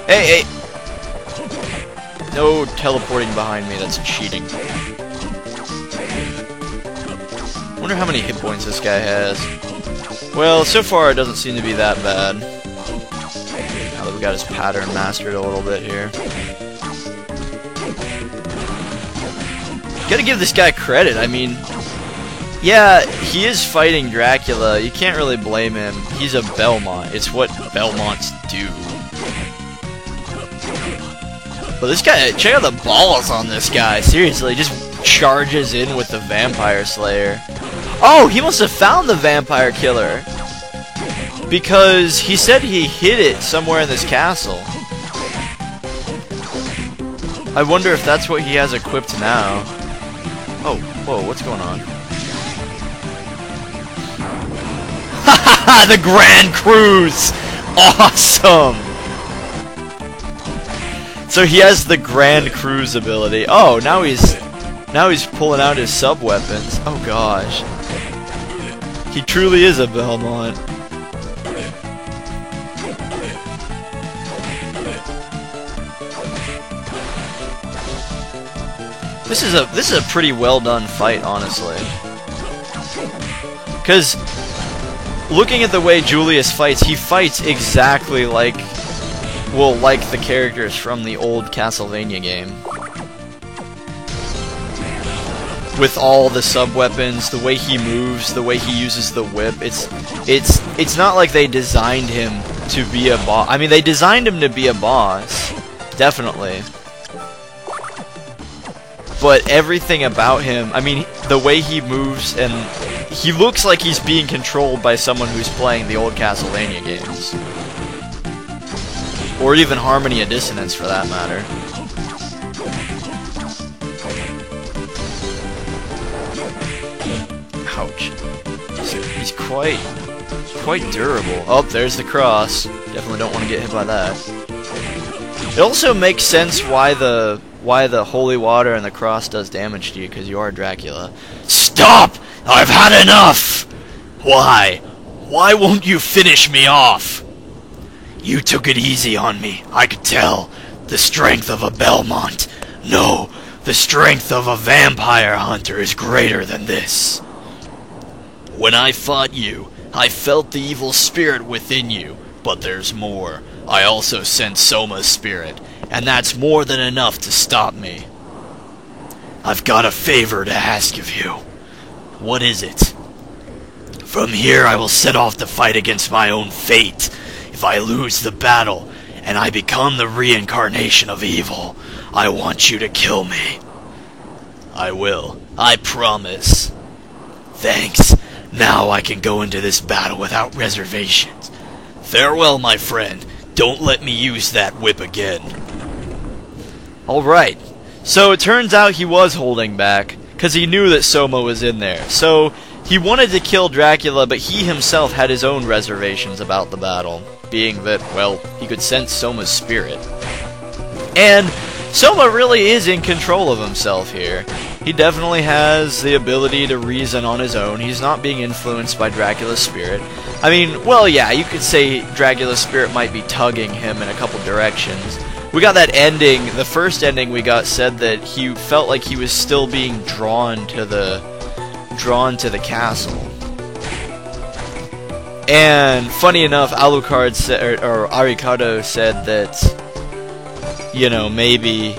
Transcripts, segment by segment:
Hey, hey! No teleporting behind me, that's cheating. Wonder how many hit points this guy has. Well, so far it doesn't seem to be that bad. Now that we got his pattern mastered a little bit here. Gotta give this guy credit, I mean... Yeah, he is fighting Dracula, you can't really blame him. He's a Belmont, it's what Belmonts do. But this guy, check out the balls on this guy, seriously, just charges in with the Vampire Slayer. Oh, he must have found the Vampire Killer! Because he said he hid it somewhere in this castle. I wonder if that's what he has equipped now. Oh, whoa, what's going on? Hahaha, the Grand Cruise! Awesome! So he has the Grand Cruise ability. Oh, now he's pulling out his sub-weapons. Oh gosh. He truly is a Belmont. This is a pretty well done fight, honestly. Cause looking at the way Julius fights, he fights exactly like, well, like the characters from the old Castlevania game. With all the sub-weapons, the way he moves, the way he uses the whip, it's not like they designed him to be a boss. I mean, they designed him to be a boss, definitely. But everything about him, I mean, the way he moves, and he looks like he's being controlled by someone who's playing the old Castlevania games. Or even Harmony of Dissonance, for that matter. Ouch. He's quite durable. Oh, there's the cross. Definitely don't want to get hit by that. It also makes sense why the holy water and the cross does damage to you, because you are Dracula. Stop! I've had enough! Why? Why won't you finish me off? You took it easy on me, I could tell. The strength of a Belmont. No, the strength of a vampire hunter is greater than this. When I fought you, I felt the evil spirit within you, but there's more. I also sense Soma's spirit, and that's more than enough to stop me. I've got a favor to ask of you. What is it? From here I will set off to fight against my own fate. If I lose the battle, and I become the reincarnation of evil, I want you to kill me. I will. I promise. Thanks. Now I can go into this battle without reservations. Farewell, my friend. Don't let me use that whip again. Alright. So it turns out he was holding back, because he knew that Soma was in there. So he wanted to kill Dracula, but he himself had his own reservations about the battle, being that, well, he could sense Soma's spirit. And Soma really is in control of himself here. He definitely has the ability to reason on his own. He's not being influenced by Dracula's spirit. I mean, well, yeah, you could say Dracula's spirit might be tugging him in a couple directions. We got that ending, the first ending we got said that he felt like he was still being drawn to the castle. And funny enough, Alucard said, or Arikado said that, you know, maybe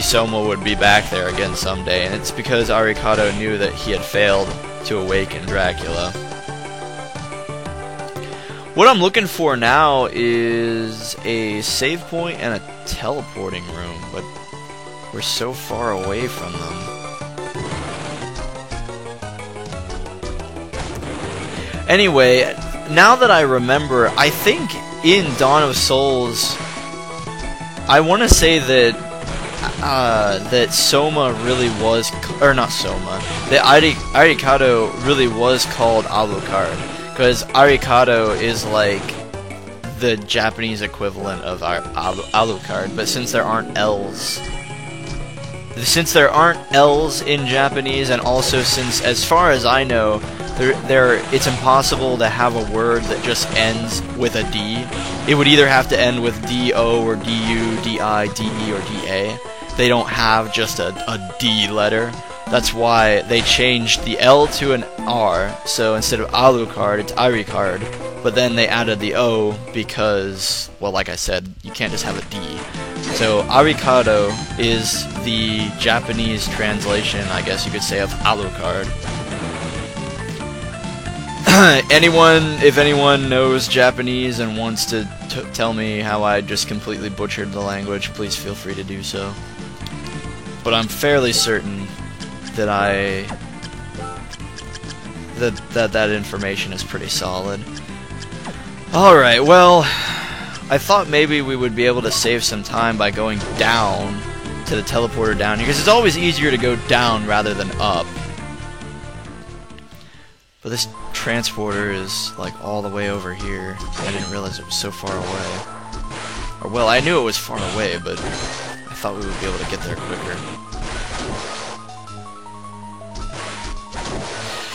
Soma would be back there again someday, and it's because Arikado knew that he had failed to awaken Dracula. What I'm looking for now is a save point and a teleporting room, but we're so far away from them. Anyway, now that I remember, I think in Dawn of Souls, I want to say that that Soma really was, or not Soma, that Arikado really was called Alucard, because Arikado is like the Japanese equivalent of Alucard, but since there aren't L's in Japanese, and also since, as far as I know, It's impossible to have a word that just ends with a D. It would either have to end with D-O or D-U, D-I, D-E, or D-A. They don't have just a D letter. That's why they changed the L to an R, so instead of Alucard, it's Iricard. But then they added the O because, well, like I said, you can't just have a D. So Arikado is the Japanese translation, I guess you could say, of Alucard. If anyone knows Japanese and wants to tell me how I just completely butchered the language, please feel free to do so. But I'm fairly certain that that information is pretty solid. Alright, well, I thought maybe we would be able to save some time by going down to the teleporter down here, because it's always easier to go down rather than up. But this transporter is like all the way over here. I didn't realize it was so far away. Or, well, I knew it was far away, but I thought we would be able to get there quicker.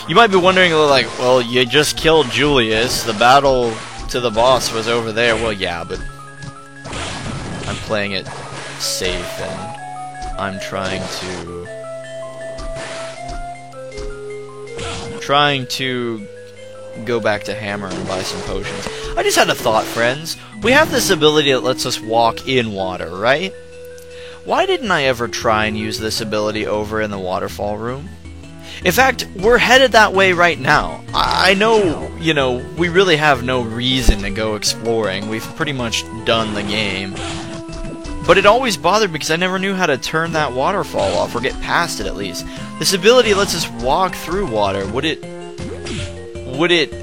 You might be wondering, like, well, you just killed Julius. The battle to the boss was over there. Well, yeah, but I'm playing it safe, and I'm trying to go back to Hammer and buy some potions. I just had a thought, friends. We have this ability that lets us walk in water, right? Why didn't I ever try and use this ability over in the waterfall room? In fact, we're headed that way right now. I know, you know, we really have no reason to go exploring. We've pretty much done the game. But it always bothered me because I never knew how to turn that waterfall off, or get past it at least. This ability lets us walk through water. Would it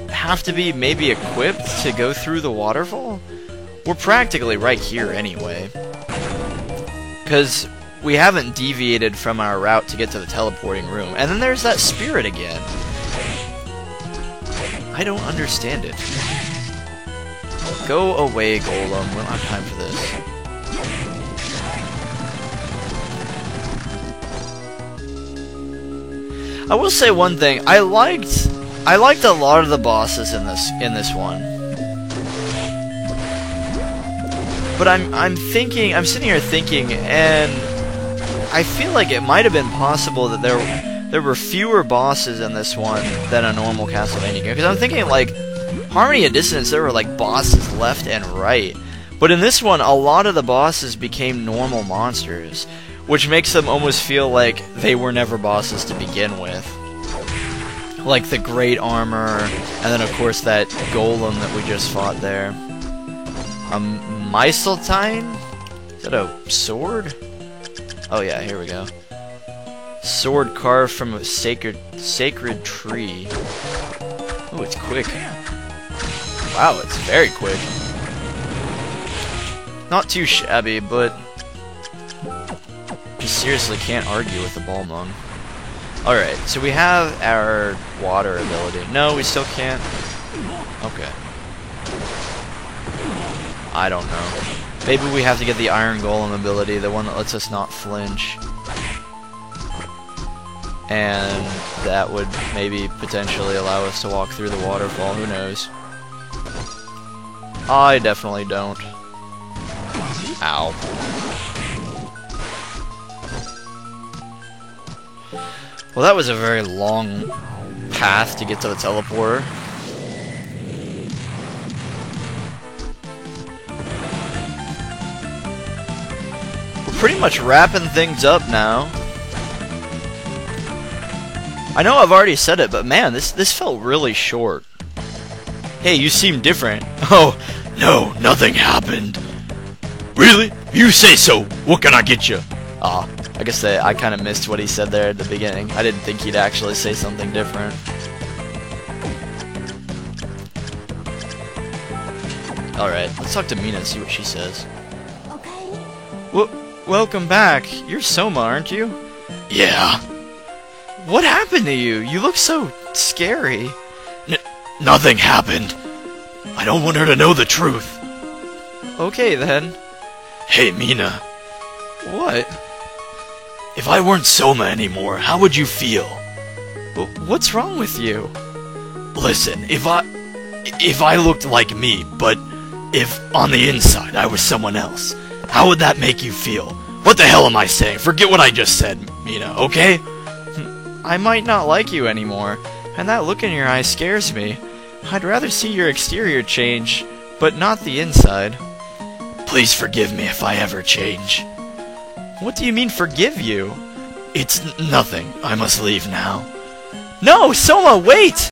have to be maybe equipped to go through the waterfall? We're practically right here anyway. Because we haven't deviated from our route to get to the teleporting room. And then there's that spirit again. I don't understand it. Go away, Golem. We don't have time for this. I will say one thing. I liked a lot of the bosses in this one. But I'm sitting here thinking, and I feel like it might have been possible that there were fewer bosses in this one than a normal Castlevania game. Because I'm thinking, like, Harmony of Dissonance, there were, like, bosses left and right. But in this one, a lot of the bosses became normal monsters, which makes them almost feel like they were never bosses to begin with. Like the Great Armor, and then, of course, that Golem that we just fought there. Meiseltine? Is that a sword? Oh yeah, here we go. Sword carved from a sacred tree. Oh, it's quick. Wow, it's very quick. Not too shabby, but you seriously can't argue with the Balmung. Alright, so we have our water ability. No, we still can't. Okay. I don't know. Maybe we have to get the Iron Golem ability, the one that lets us not flinch. And that would maybe potentially allow us to walk through the waterfall, who knows. I definitely don't. Ow. Well, that was a very long path to get to the teleporter. We're pretty much wrapping things up now. I know I've already said it, but man, this felt really short. Hey, you seem different. Oh, no, nothing happened. Really? You say so. What can I get you? Ah, I guess I kind of missed what he said there at the beginning. I didn't think he'd actually say something different. Alright, let's talk to Mina and see what she says. Okay. Welcome back. You're Soma, aren't you? Yeah. What happened to you? You look so scary. Nothing happened. I don't want her to know the truth. Okay, then. Hey, Mina. What? If I weren't Soma anymore, how would you feel? What's wrong with you? Listen, if I looked like me, but if on the inside I was someone else, how would that make you feel? What the hell am I saying? Forget what I just said, Mina, okay? I might not like you anymore, and that look in your eyes scares me. I'd rather see your exterior change, but not the inside. Please forgive me if I ever change. What do you mean, forgive you? It's nothing. I must leave now. No, Soma, wait!